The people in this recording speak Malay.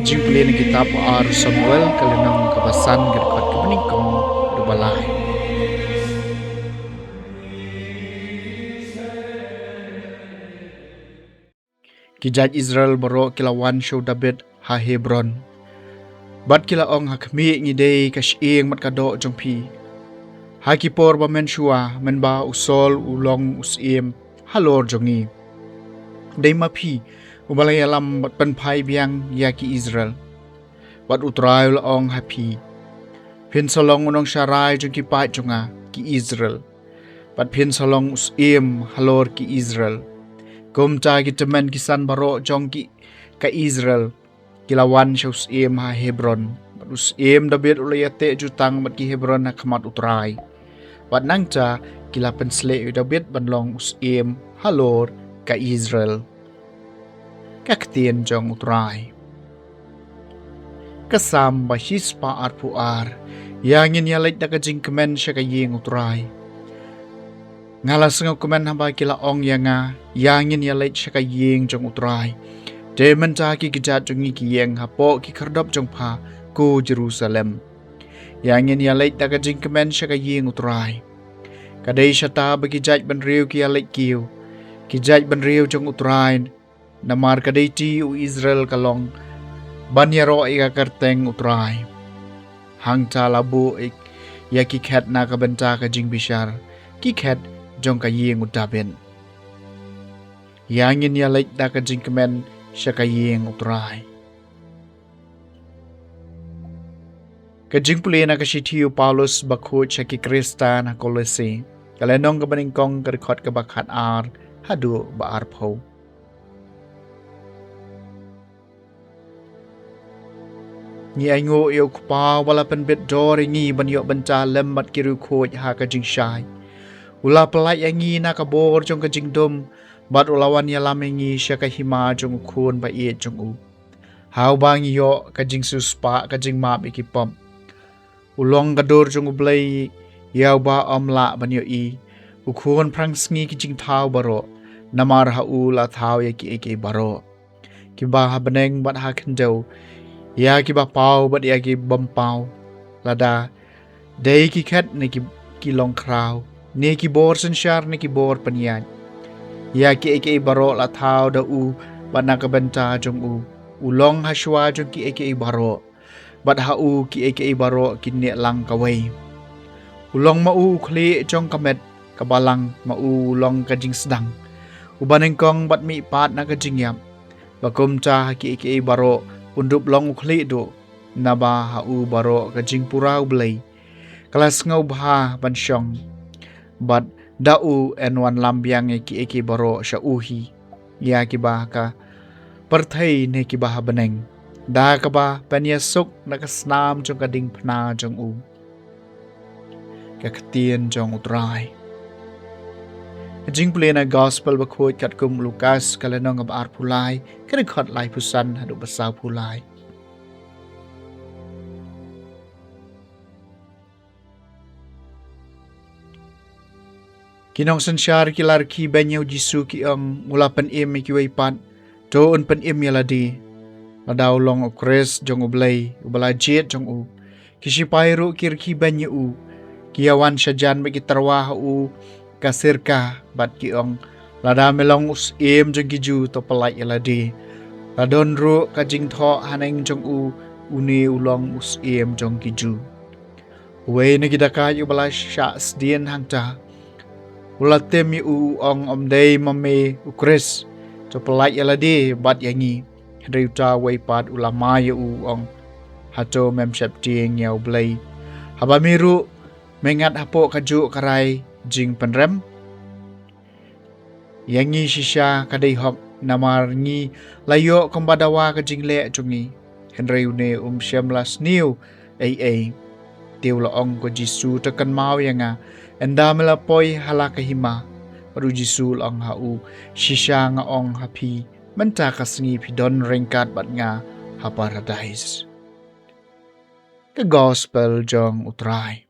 Kajing puli na kitab ar Samuel kalinang kabasan gerkat kebenikong dubalay. Kijaj Israel baro kilawan show David ha Hebron. Bat kila ong hakmi ngidei kashing mat kado jong pi. Hakipor ba menshua menba usol ulong usim halor jongi. Dei mapi ubalay alam bat penpai biang yaki Israel. Bat utray ong hapi. Pin solong unong syarai jong ki pai jonga ki Israel. Bat pin solong usim halor ki Israel. Kum cha ki temen kisan baro jong ki ka Israel. Kilawan siya usim ha Hebron. Bat usim David ulayate jutang bat ki Hebron ha kamat utray. Bat nang cha kila pensle David banlong usim halor ka Israel. Kaktian jong utray. Kasam basis pa arpuar. Yangin yalait na kajing kemen siya kaying utray. Ngalas nga kumen hamba kila ong yanga. Yangin yalait siya kaying jong utray. Demen ta ki kijat jong ikiyeng hapo ki kardop jong pa ku Jerusalem. Yangin yalait na kajing kemen siya kaying utray. Kaday siya ta bagijat banriw ki yalait kiyo. Kijat banriw jong utray. Namar kaday ti u Israel kalong. Banyaro ikakarteng utray. Hang ta labu ik ya kiket na kabenta kajing bishar. Kiket jong kaying utabin. Yangin yalait na kajing kemen siya kaying utray. Kajing puli na kasitiyo Paulus bakut siya ki Krista na Kolose. Kalenong kabaningkong karikot kabakat ar hadu ba arpo. Ni aingo iyo kupa wala penbet dori ngi banyo benta lembat kiru khoj ha kajing syai. Ula pelai yangi na kabor jong kajing dum bat ulawan yalam ngi siya kahima jong ukun ba iet jong u. Hau bang iyo kajing suspa kajing map ikipom. Ulong gadur jong ublay yaw ba omla banyo i. Ukun prang sngi kajing tau baro. Namar ha ula tau yaki eke baro. Kiba ha beneng bat ha kendaw. Ya ki ba pau bat ya ki bampau lada dei ki khat ne ki long kraw ne ki bor sensyar ne ki bor penyan ya ki eke baro la thau da u bat na ka benta jong u ulong haswa jong ki eke baro bat ha u ki eke baro ki ne lang kawai ulong ma u khli jong kamet kabalang ma u long ka jing sedang ubaneng kong bat mi pat na ka jing yam bakum cha ki eke baro undup long ukli do naba hau baro kajing purau belai kelas ngau bha bansyong bat dau enwan lambiang ki eki baro sha uhi ya ki ba ka perthai ne ki ba beneng da ka ba panya suk na ka snam jong kading phna jong u ka ktien jong utrai Jing plena gospel bakut kat kum Lukas kalenong ab arpulai kene khot lai pusan hadu basau pulai. Kinong sensyar kilar ki banyaw Jisu ki ang mula pen im ki waipat do un pen im yaladi ladaw long okres jong ublay ubala jet jong u kisipayro kir ki banyaw u kiyawan syajan bagi tarwah u kasirka bat kiong lada melong us im jong kiju to pelai yaladi ladon ru kajing tho haneng jong u uni ulong us im jong kiju we ne kidaka yu bala sha sdien hangta ulatem yu ong omdei mame ukres to pelai yaladi bat yangi hreuta we pat ulama yu ong hato mem septing yau blai habamiru mengat hapo kaju karai jing penrem yangi shisha kadai hok namar ngi layo kombadawa ka jing le chungi henreu ne syamlas niu ai tiu la ong ko Jisu tekan mau yanga enda mela poi halaka hima paru Jisu lang hau shisha nga ong hapi menta kasngi pidon rengkat bat nga ha paradise ka gospel jong utrai